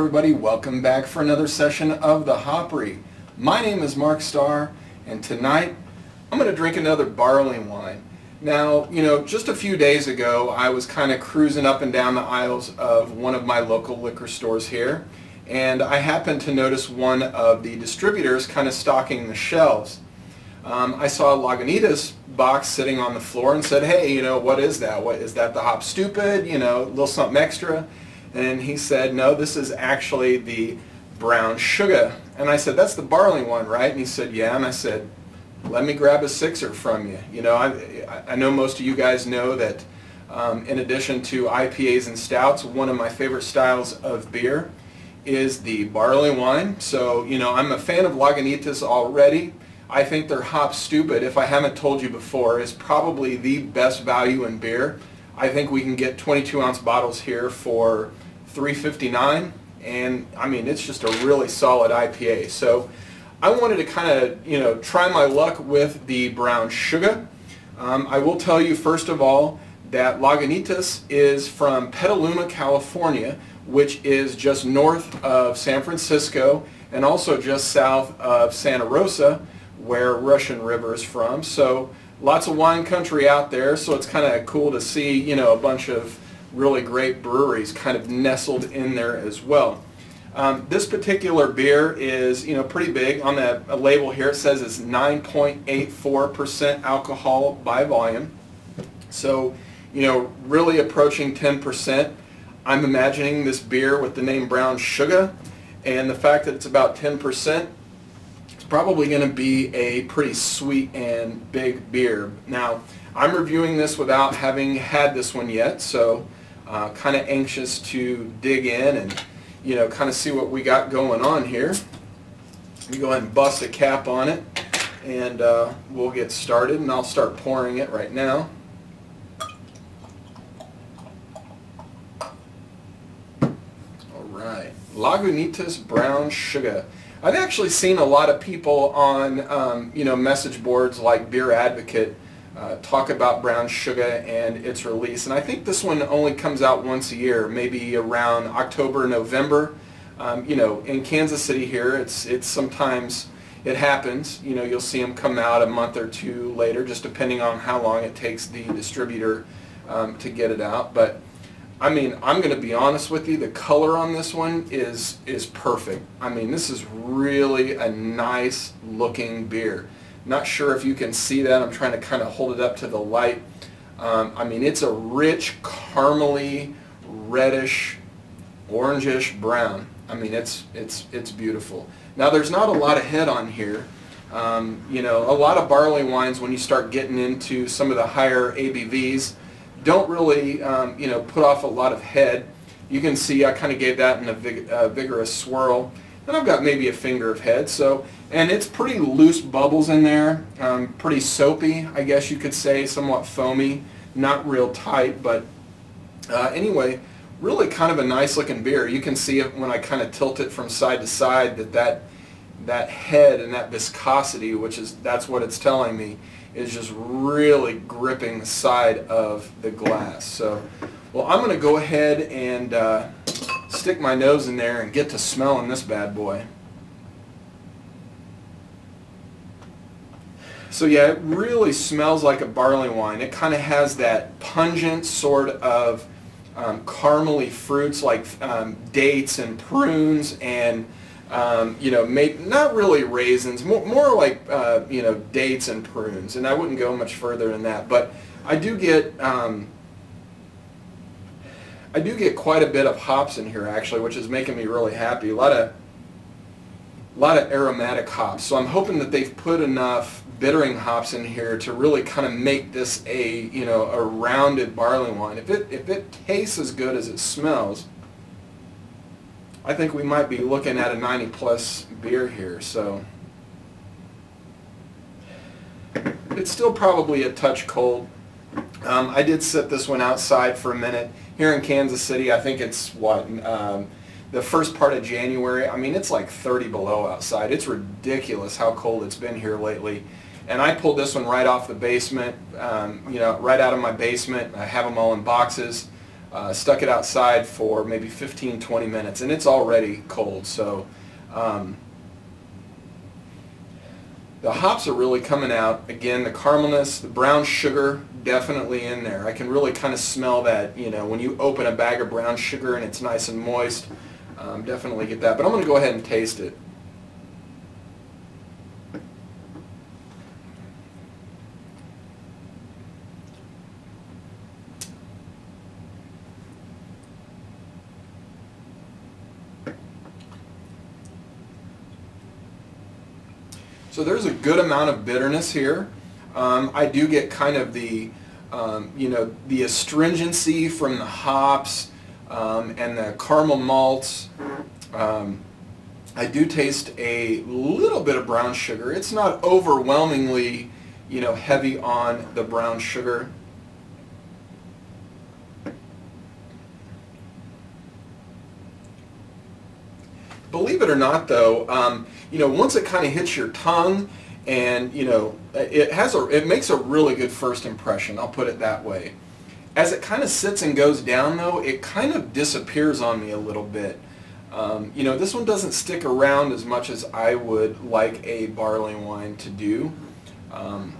everybody, welcome back for another session of the Hopry. My name is Mark Starr, and tonight I'm going to drink another barley wine. Now, just a few days ago I was kind of cruising up and down the aisles of one of my local liquor stores here, and I happened to notice one of the distributors kind of stocking the shelves. I saw a Lagunitas box sitting on the floor and said, hey, what is that? What is that, the Hop Stupid, a little something extra? And he said, no, this is actually the brown Shugga. And I said, that's the barley one, right? And he said, yeah. And I said, let me grab a sixer from you. I know most of you guys know that in addition to IPAs and stouts, one of my favorite styles of beer is the barley wine. So, I'm a fan of Lagunitas already. I think their Hop Stupid, if I haven't told you before, is probably the best value in beer. I think we can get 22-ounce bottles here for $3.59, and I mean, it's just a really solid IPA. So I wanted to kind of try my luck with the brown Shugga. I will tell you first of all that Lagunitas is from Petaluma, California, which is just north of San Francisco and also just south of Santa Rosa, where Russian River is from. So lots of wine country out there, so it's kind of cool to see a bunch of really great breweries kind of nestled in there as well. This particular beer is pretty big. On the label here it says it's 9.84% alcohol by volume, so really approaching 10%. I'm imagining this beer with the name brown Shugga, and the fact that it's about 10%, it's probably going to be a pretty sweet and big beer. Now, I'm reviewing this without having had this one yet, so kind of anxious to dig in and kind of see what we got going on here. Let me go ahead and bust a cap on it, and we'll get started, and I'll start pouring it right now. Alright, Lagunitas brown Shugga. I've actually seen a lot of people on message boards like Beer Advocate talk about brown Shugga and its release, and I think this one only comes out once a year, maybe around October, November. In Kansas City here, it's sometimes it happens. You'll see them come out a month or two later, just depending on how long it takes the distributor to get it out. But I mean, I'm going to be honest with you, the color on this one is perfect. I mean, this is really a nice looking beer. Not sure if you can see that. I'm trying to kind of hold it up to the light. I mean, it's a rich, caramely, reddish, orangish brown. I mean, it's beautiful. Now, there's not a lot of head on here. A lot of barley wines, when you start getting into some of the higher ABVs, don't really put off a lot of head. You can see I kind of gave that in a vigorous swirl, and I've got maybe a finger of head. So, and it's pretty loose bubbles in there, pretty soapy, I guess you could say, somewhat foamy, not real tight, but anyway, really kind of a nice looking beer. You can see it when I kind of tilt it from side to side, that head and that viscosity, that's what it's telling me, is just really gripping the side of the glass. So, well, I'm going to go ahead and stick my nose in there and get to smelling this bad boy. So yeah, it really smells like a barley wine. It kind of has that pungent sort of caramely fruits like dates and prunes and not really raisins, more like dates and prunes, and I wouldn't go much further than that. But I do get quite a bit of hops in here actually, which is making me really happy. A lot of aromatic hops. So I'm hoping that they've put enough bittering hops in here to really kind of make this a rounded barley wine. If it tastes as good as it smells, I think we might be looking at a 90+ beer here. So it's still probably a touch cold. I did sit this one outside for a minute here in Kansas City. I think it's the first part of January. I mean, it's like 30 below outside. It's ridiculous how cold it's been here lately. And I pulled this one right off the basement, right out of my basement. I have them all in boxes. stuck it outside for maybe 15-20 minutes, and it's already cold. So the hops are really coming out. Again, the caramelness, the brown sugar definitely in there. I can really kind of smell that, you know, when you open a bag of brown sugar and it's nice and moist. Definitely get that. But I'm going to go ahead and taste it. So there's a good amount of bitterness here. I do get kind of the, you know, the astringency from the hops and the caramel malts. I do taste a little bit of brown sugar. It's not overwhelmingly, you know, heavy on the brown sugar. Believe it or not, though, you know, once it kind of hits your tongue, and you know, it makes a really good first impression. I'll put it that way. As it kind of sits and goes down, though, it kind of disappears on me a little bit. You know, this one doesn't stick around as much as I would like a barley wine to do. Go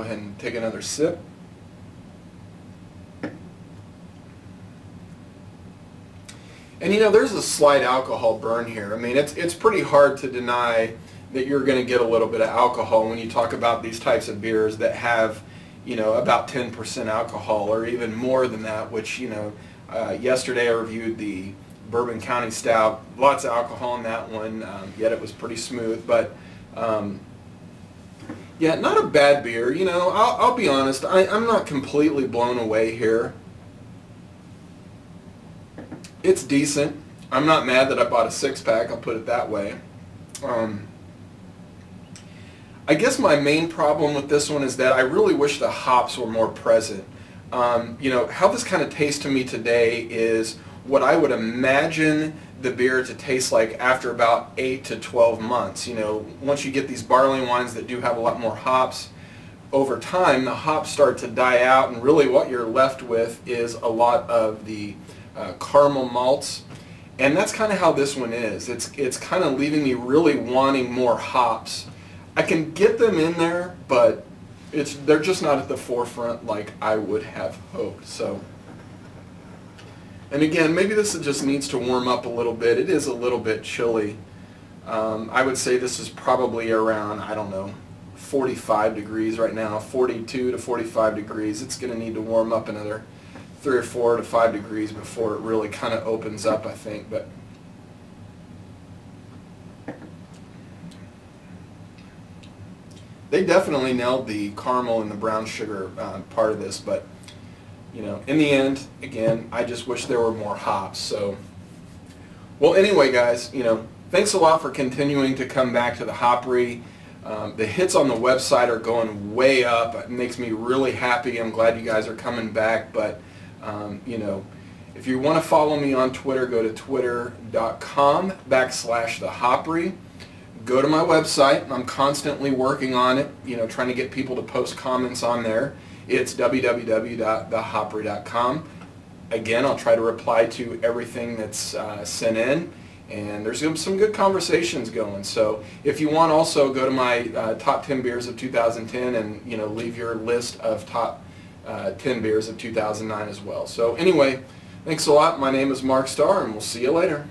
ahead and take another sip. And you know, there's a slight alcohol burn here. I mean, it's pretty hard to deny that you're going to get a little bit of alcohol when you talk about these types of beers that have, you know, about 10% alcohol or even more than that, which, you know, yesterday I reviewed the Bourbon County Stout. Lots of alcohol in that one, yet it was pretty smooth. But yeah, not a bad beer. You know, I'll be honest, I'm not completely blown away here. It's decent. I'm not mad that I bought a six-pack, I'll put it that way. I guess my main problem with this one is that I really wish the hops were more present. You know, how this kind of tastes to me today is what I would imagine the beer to taste like after about 8 to 12 months. You know, once you get these barley wines that do have a lot more hops, over time the hops start to die out, and really what you're left with is a lot of the caramel malts, and that's kind of how this one is. It's kind of leaving me really wanting more hops. I can get them in there, but they're just not at the forefront like I would have hoped. So, and again, maybe this just needs to warm up a little bit. It is a little bit chilly. I would say this is probably around, I don't know, 45 degrees right now, 42 to 45 degrees. It's going to need to warm up another 3 or 4 to 5 degrees before it really kind of opens up, I think. But they definitely nailed the caramel and the brown sugar part of this. But you know, in the end, again, I just wish there were more hops. So, well, anyway, guys, you know, thanks a lot for continuing to come back to the Hopry. The hits on the website are going way up. It makes me really happy. I'm glad you guys are coming back. But you know, if you want to follow me on Twitter, go to twitter.com/thehopry. Go to my website. I'm constantly working on it, you know, trying to get people to post comments on there. It's www.thehopry.com. Again, I'll try to reply to everything that's sent in, and there's some good conversations going. So if you want, also go to my top 10 beers of 2010 and, you know, leave your list of top 10 beers of 2009 as well. So anyway, thanks a lot. My name is Mark Starr, and we'll see you later.